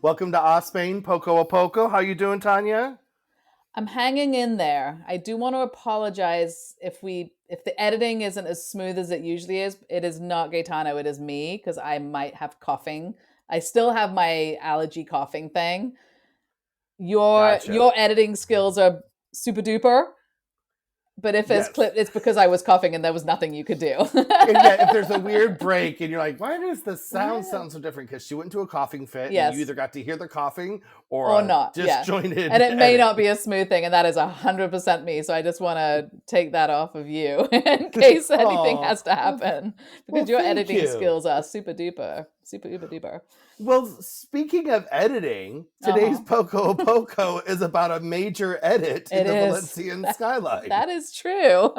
Welcome to Spain, Poco a Poco. How you doing, Tanya? I'm hanging in there. I do want to apologize if the editing isn't as smooth as it usually is. It is not Gaetano, it is me because I might have coughing. I still have my allergy coughing thing. Gotcha. Your editing skills are super duper, but if it's Yes. clipped, it's because I was coughing and there was nothing you could do. And yeah, if there's a weird break and you're like, why does the sound What? sound so different? Because she went into a coughing fit and you Yes. either got to hear the coughing or Or a not, yeah. And disjointed it may edit. not be a smooth thing, and that is 100% me. So I just want to take that off of you in case anything Oh, has to well, happen, well, because your thank editing you. skills are super duper, super uber duper. Well, speaking of editing, Uh today's huh. Poco a Poco is about a major edit in It the is. Valencian That, skyline. that is true.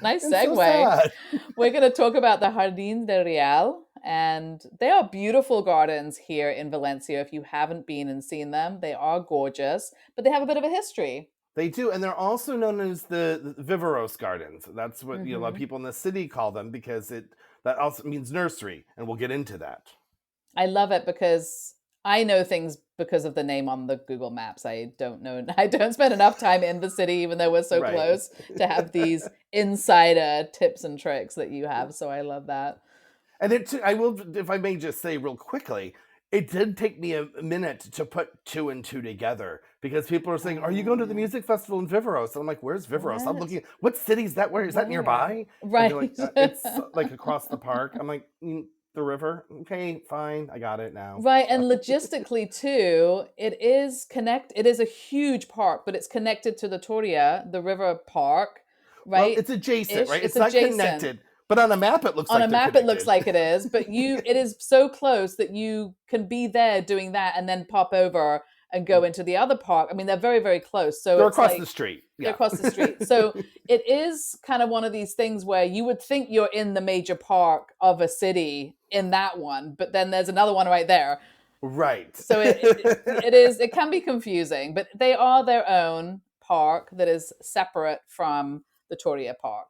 Nice And so segue. sad. We're going to talk about the Jardins de Real, and they are beautiful gardens here in Valencia. If you haven't been and seen them, they are gorgeous, but they have a bit of a history. They do, and they're also known as the Viveros Gardens. That's what a lot of Hmm. people in the city call them because it that also means nursery, and we'll get into that. I love it because I know things because of the name on the Google Maps. I don't know. I don't spend enough time in the city, even though we're so Right. close, to have these insider tips and tricks that you have. So I love that. And I will, if I may just say real quickly, it did take me a minute to put two and two together because people are saying, "Are you going to the Uh, music festival in Viveros?" And I'm like, "Where's Viveros?" I'm what? looking. What city's that? Where is that Where? nearby? And they're like, Right. "It's like across the park." I'm like, "The river? Okay, fine, I got it now." Right. So, And logistically, too, it is a huge park, but it's connected to the Toria, the river park, well, right? it's adjacent, Ish. right? It's It's not adjacent. connected, but on a map, it looks On a like they're map it looks connected. like it is, but it is so close that you can be there doing that and then pop over and go into the other park. I mean, they're very, very close. So They're it's across the like street. they're Yeah. across the street. So it is kind of one of these things where you would think you're in the major park of a city in that one, but then there's another one right there. Right. So it can be confusing, but they are their own park that is separate from the Toria Park.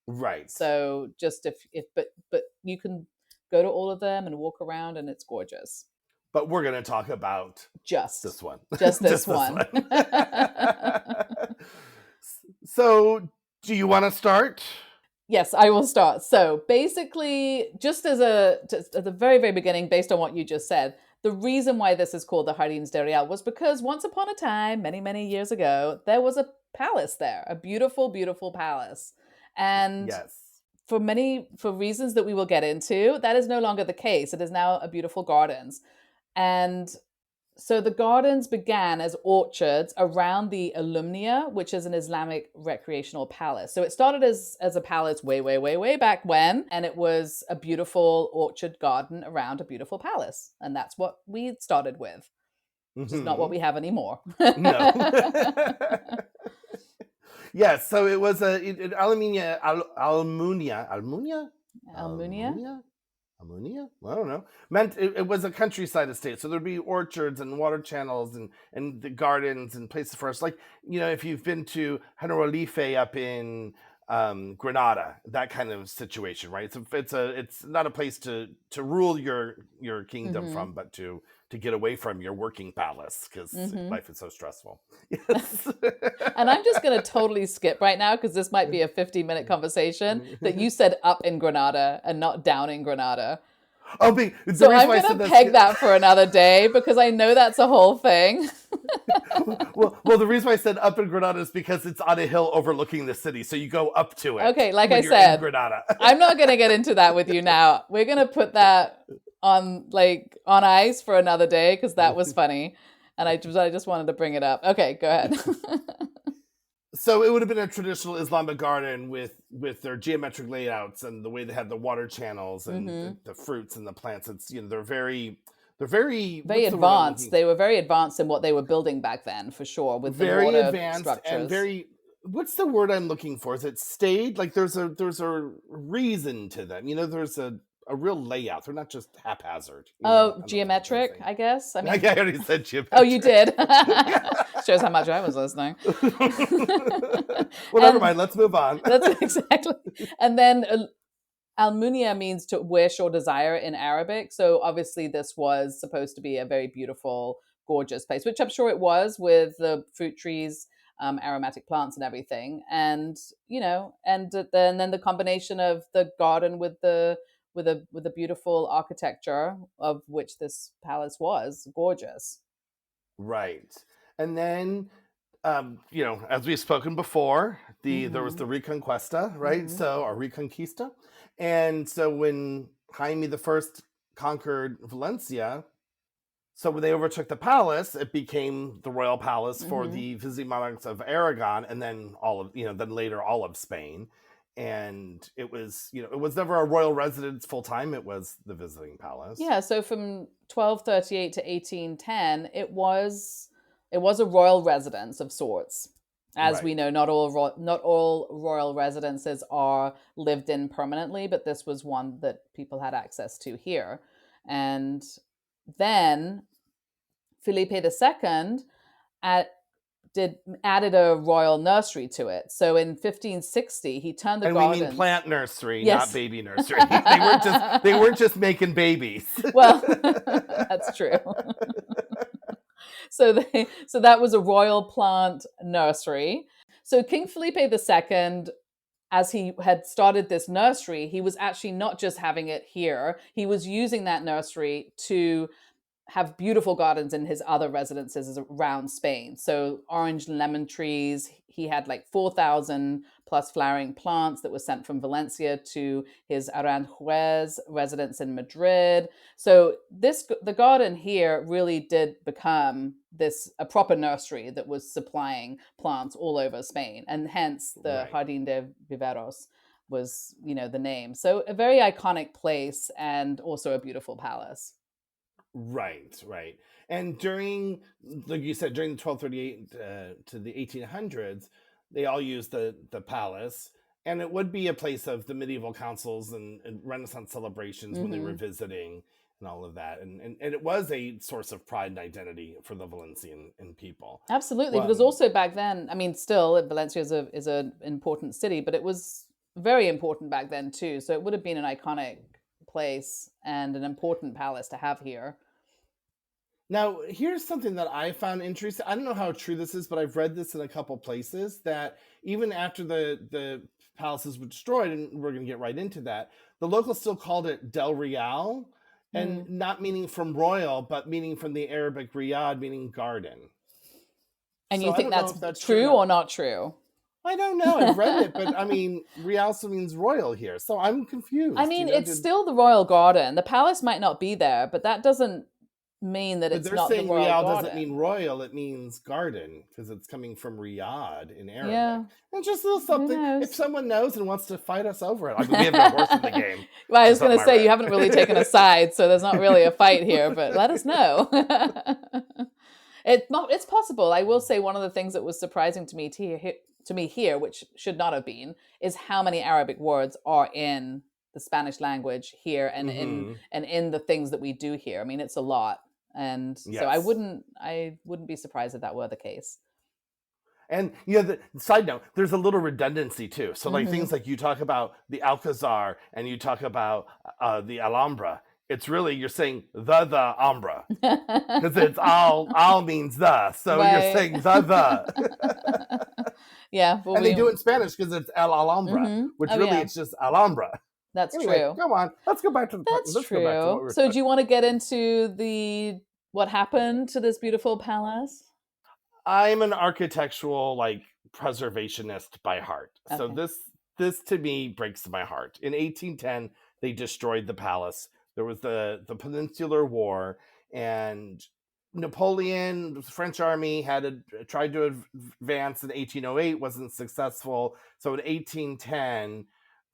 Right. So just if but you can go to all of them and walk around and it's gorgeous. But we're going to talk about Just this one. just this Just this one. one. So, do you want to start? Yes, I will start. So basically, just at the very, very beginning, based on what you just said, the reason why this is called the Jardins de Real was because once upon a time, many, many years ago, there was a palace there, a beautiful, beautiful palace. And Yes. for reasons that we will get into, that is no longer the case. It is now a beautiful gardens. And so the gardens began as orchards around the Alumnia, which is an Islamic recreational palace. So it started as a palace way, way, way, way back when, and it was a beautiful orchard garden around a beautiful palace. And that's what we started with, which is not what Hmm. we have anymore. No. Yes, so it was Almunia, Almunia? Almunia, Almunia. I don't know. Meant it was a countryside estate, so there'd be orchards and water channels and the gardens and places for us. Like if you've been to Generalife up in Granada, that kind of situation, right? It's not a place to rule your kingdom Mm-hmm. from, but to get away from your working palace because Mm-hmm. life is so stressful. Yes. And I'm just going to totally skip right now because this might be a 50-minute conversation that you said up in Granada and not down in Granada. Oh, the So reason I'm why I going said to this. peg that for another day because I know that's a whole thing. Well, the reason why I said up in Granada is because it's on a hill overlooking the city, so you go up to it Okay, like I when you're in said, Granada. I'm not going to get into that with you now. We're going to put that on ice for another day because that was funny. And I just wanted to bring it up. Okay, go ahead. So it would have been a traditional Islamic garden with their geometric layouts and the way they had the water channels and Hmm. the fruits and the plants. It's they're very Very what's the word I'm advanced. looking They were very advanced in what they were building back then, for sure, with the very water advanced and structures. very what's the word I'm looking for? Is it stayed? Like there's a reason to them. There's a real layout. They're not just haphazard. Oh, I don't know if you know what I'm geometric, saying. I guess. I I mean, already said oh, you geometric. did. Shows how much I was listening. Well, never And mind. Let's move on. that's exactly. And then Almunia means to wish or desire in Arabic. So obviously, this was supposed to be a very beautiful, gorgeous place, which I'm sure it was, with the fruit trees, aromatic plants, and everything. And and then the combination of the garden with the beautiful architecture, of which this palace was gorgeous. Right. And then, as we've spoken before, there was Mm-hmm. the Reconquista, right? Mm-hmm. So, or Reconquista. And so when Jaime the First conquered Valencia, so when they overtook the palace, it became the royal palace for Mm-hmm. the visiting monarchs of Aragon, and then then later all of Spain. And it was, it was never a royal residence full time. It was the visiting palace. Yeah, so from 1238 to 1810, it was a royal residence of sorts. As we Right. know, not all royal residences are lived in permanently, but this was one that people had access to here. And then Felipe II at, added a royal nursery to it. So in 1560, he turned the And we mean gardens. plant nursery, not Yes. baby nursery. They weren't just making babies. Well, that's true. So that was a royal plant nursery. So King Felipe II, as he had started this nursery, he was actually not just having it here. He was using that nursery to have beautiful gardens in his other residences around Spain. So orange and lemon trees. He had like 4,000 plus flowering plants that were sent from Valencia to his Aranjuez residence in Madrid. So the garden here really did become a proper nursery that was supplying plants all over Spain, and hence the Right. Jardín de Viveros was the name. So a very iconic place, and also a beautiful palace. Right, right. And during, like you said, during the 1238 to the 1800s, they all used the palace, and it would be a place of the medieval councils and Renaissance celebrations when they were Mm-hmm. visiting and all of that, and it was a source of pride and identity for the Valencian people. Absolutely, because Well, also back then, I mean, still Valencia is an important city, but it was very important back then too. So it would have been an iconic place and an important palace to have here. now, here's something that I found interesting. I don't know how true this is, but I've read this in a couple places that even after the palaces were destroyed, and we're going to get right into that, the locals still called it Del Real, and Hmm. not meaning from royal, but meaning from the Arabic riyad, meaning garden. And So you I think don't know that's if that's true or true not. or not true? I don't know. I've read it, but I mean, real also means royal here, so I'm I confused. mean, it's still the royal garden. The palace might not be there, but that doesn't mean that But it's they're not the saying royal Riyadh doesn't mean garden. royal, it means garden because it's coming from Riyadh in Arabic. Yeah, And just a little who something. If knows? someone knows and wants to fight us over it, I mean, we have no horse in the game. Well, I was Just going something to I say, you read. haven't really taken a side, so there's not really a fight here, but let us know. It's possible. I will say one of the things that was surprising to me here, which should not have been, is how many Arabic words are in the Spanish language here, and Hmm. in the things that we do here. I mean, it's a lot, and so I Yes. wouldn't be surprised if that were the case. And the side note, there's a little redundancy too. So like Hmm. things like you talk about the Alcazar and you talk about the Alhambra. It's really you're saying the Alhambra because it's all means the. So you're Right. saying the. Yeah. Well, And they do it in Spanish because it's El Alhambra, hmm which Oh really yeah, it's just Alhambra. that's Anyway, true. come on. Let's go back to That's let's go back to what true. we were So, do talking. you want to get into the what happened to this beautiful palace? I'm an architectural preservationist by heart. So Okay. this to me breaks my heart. In 1810, they destroyed the palace. There was the Peninsular War, and Napoleon, the French army, tried to advance in 1808, wasn't successful. So in 1810,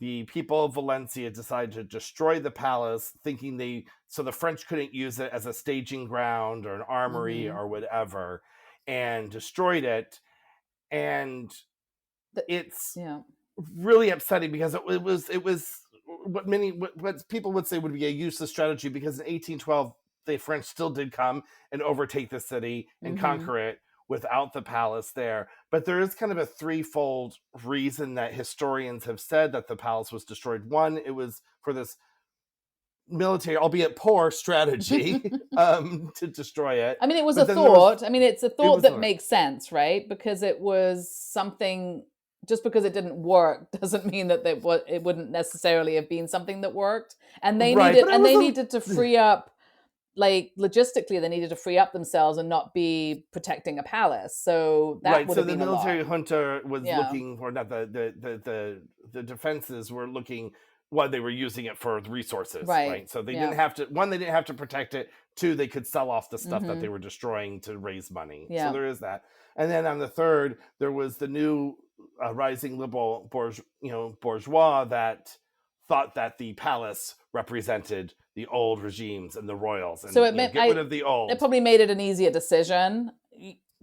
the people of Valencia decided to destroy the palace, thinking so the French couldn't use it as a staging ground or an armory Hmm. or whatever, and destroyed it. And it's Yeah. really upsetting because it was what people would say would be a useless strategy, because in 1812 the French still did come and overtake the city and Hmm. conquer it without the palace there. But there is kind of a threefold reason that historians have said that the palace was destroyed. One, it was for this military, albeit poor, strategy to destroy it. I mean, it was But a then there was, thought. I mean, it's a it thought was that makes sense, right? Because it was something. Just because it didn't work doesn't mean that it wouldn't necessarily have been something that worked. And they right, needed, but it and was they needed to free up, like logistically, they needed to free up themselves and not be protecting a palace. So that right. would So have the been a lot. military junta was Yeah. looking, or not the defenses were looking. One, they were using it for resources, Right. right? So they Yeah. didn't have to. One, they didn't have to protect it. Two, they could sell off the stuff that Mm-hmm. they were destroying to raise money. So Yeah. there is that. And then on the third, there was the new rising liberal bourgeois that thought that the palace represented the old regimes and the royals, and So it meant get rid of the it old. probably made it an easier decision,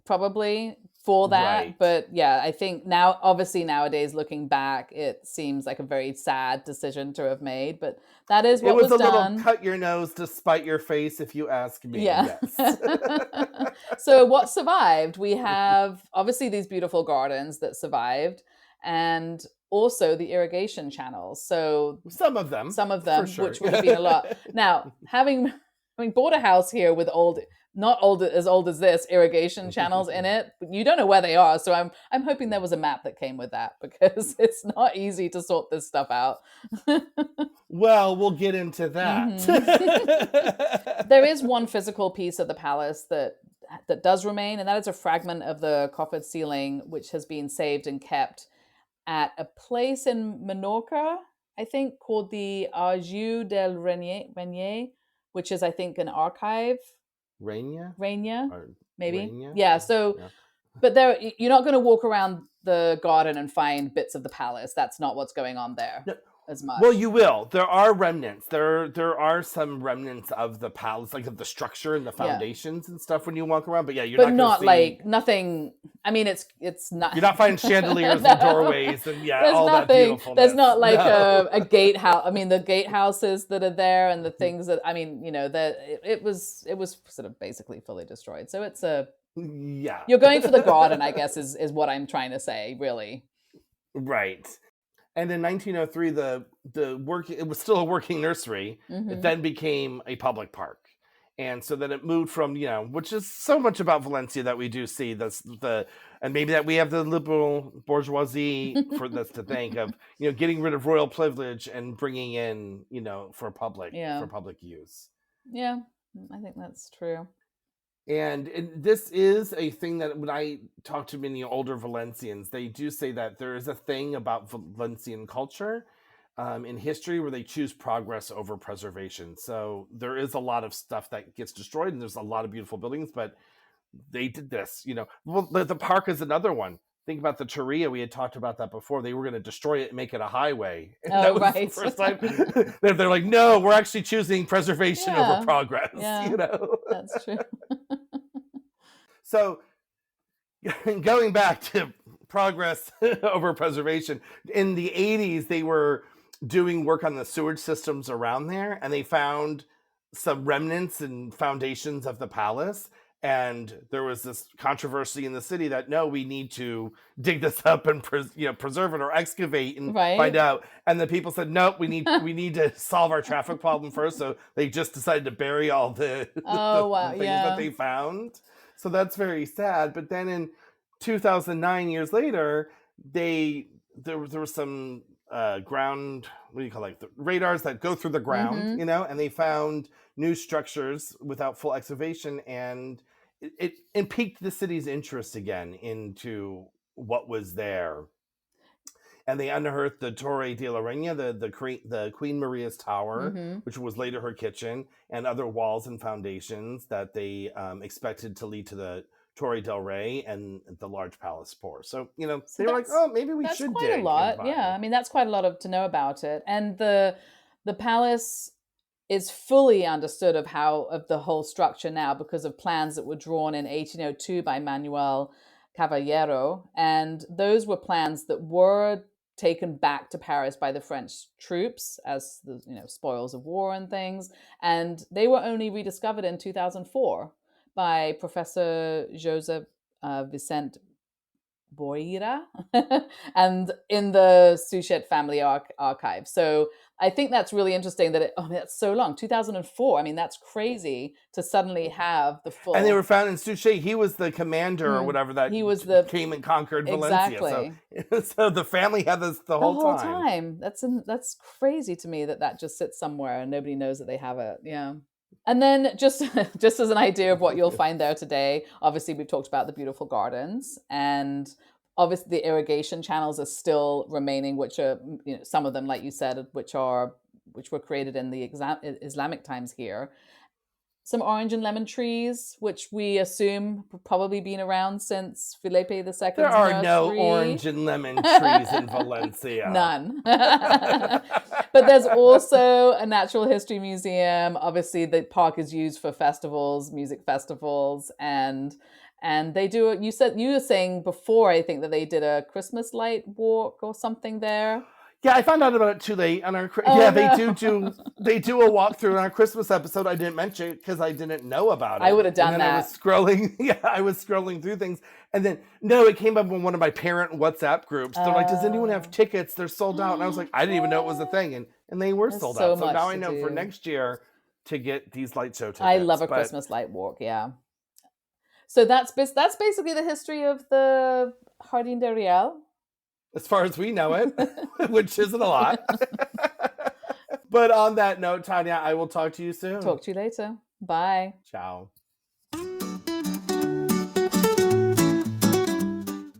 probably for that. Right. But yeah, I think now, obviously nowadays, looking back, it seems like a very sad decision to have made. But that is It what was was a little done. cut your nose to spite your face, if you ask me. Yeah. Yes. So what survived? We have obviously these beautiful gardens that survived, and also the irrigation channels. So Some of them, for sure. which would have been a lot. Now, having bought a house here with not as old as this, irrigation channels in it, but you don't know where they are. So I'm hoping there was a map that came with that, because it's not easy to sort this stuff out. Well, we'll get into that. There is one physical piece of the palace that does remain, and that is a fragment of the coffered ceiling, which has been saved and kept at a place in Menorca, I think, called the Arjeu del Renier, which is, I think, an archive. Rainier? Maybe. Rainier? Yeah. So, Yeah. but you're not going to walk around the garden and find bits of the palace. That's not what's going on there. No. As much. Well, you will. There are remnants. There are some remnants of the palace, like of the structure and the foundations and stuff when you walk around. But yeah, you're not like nothing. I mean, it's not. You're not finding chandeliers and doorways and all that beautifulness. There's not like a gatehouse. I mean, the gatehouses that are there and the things that it was sort of basically fully destroyed. So it's yeah. You're going for the garden, I guess, is what I'm trying to say, really. Right. And in 1903, it was still a working nursery. Mm-hmm. It then became a public park. And so then it moved from, which is so much about Valencia that we do see and maybe that we have the liberal bourgeoisie for this to think of, getting rid of royal privilege and bringing in, for public use. Yeah, I think that's true. And this is a thing that when I talk to many older Valencians, they do say that there is a thing about Valencian culture in history where they choose progress over preservation. So there is a lot of stuff that gets destroyed, and there's a lot of beautiful buildings, but they did this. Well, the park is another one. Think about the Torria. We had talked about that before. They were going to destroy it and make it a highway. And that was right. the first time they're like, no, we're actually choosing preservation over progress. Yeah, that's true. So going back to progress over preservation, in the 80s, they were doing work on the sewage systems around there, and they found some remnants and foundations of the palace. And there was this controversy in the city that, no, we need to dig this up and preserve it or excavate and find out. And the people said, nope, we need to solve our traffic problem first. So they just decided to bury all the things that they found. So that's very sad. But then in 2009, years later, there was some ground, what do you call it, like the radars that go through the ground, and they found new structures without full excavation, and it piqued the city's interest again into what was there. And they unearthed the Torre de la Reina, the Queen Maria's Tower, which was later her kitchen, and other walls and foundations that they expected to lead to the Torre del Rey and the large palace spore. So, they were like, oh, maybe we should dig. That's quite a lot. Yeah, I mean, that's quite a lot to know about it. And the palace is fully understood of the whole structure now because of plans that were drawn in 1802 by Manuel Caballero. And those were plans that were taken back to Paris by the French troops as the spoils of war and things. And they were only rediscovered in 2004 by Professor Joseph Vicente Boira and in the Suchet family archive. So I think that's really interesting that that's so long, 2004. I mean, that's crazy to suddenly have the And they full. were found in Suchet. He was the commander or whatever that He was the came and conquered Valencia. So, exactly so the family had this the the whole whole time. time. That's crazy to me that just sits somewhere and nobody knows that they have it. Yeah. And then just just as an idea of what you'll find there today, obviously we've talked about the beautiful gardens, and obviously the irrigation channels are still remaining, which are, you know, some of them, like you said, which were created in the Islamic times here. Some orange and lemon trees, which we assume have probably been around since Felipe II's There are no nursery. orange and lemon trees in Valencia. None. But there's also a natural history museum. Obviously, the park is used for festivals, music festivals, and they do. You were saying before, I think, that they did a Christmas light walk or something there. Yeah, I found out about it too late on our. They do a walkthrough on our Christmas episode. I didn't mention it because I didn't know about it. I would have done that. I was scrolling. Yeah, I was scrolling through things, and then it came up in one of my parent WhatsApp groups. They're like, "Does anyone have tickets? They're sold out." And I was like, "I didn't even know it was a thing," and they were sold out. So now I know for next year to get these light show tickets. I love a Christmas light walk. Yeah. So that's basically the history of the Jardín de Riel. As far as we know it, which isn't a lot. But on that note, Tanya, I will talk to you soon. Talk to you later. Bye. Ciao.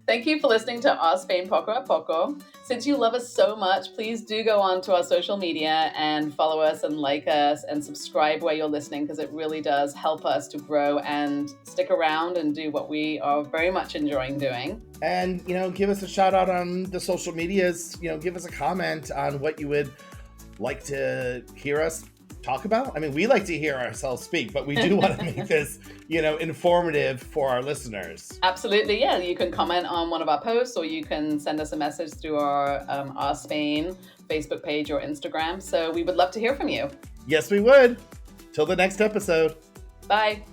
Thank you for listening to Our Spain Poco a Poco. Since you love us so much, please do go on to our social media and follow us and like us and subscribe where you're listening, because it really does help us to grow and stick around and do what we are very much enjoying doing. And, give us a shout out on the social medias. Give us a comment on what you would like to hear us talk about. I mean, we like to hear ourselves speak, but we do want to make this, informative for our listeners. Absolutely, yeah. You can comment on one of our posts, or you can send us a message through our Spain Facebook page or Instagram. So we would love to hear from you. Yes, we would. Till the next episode. Bye.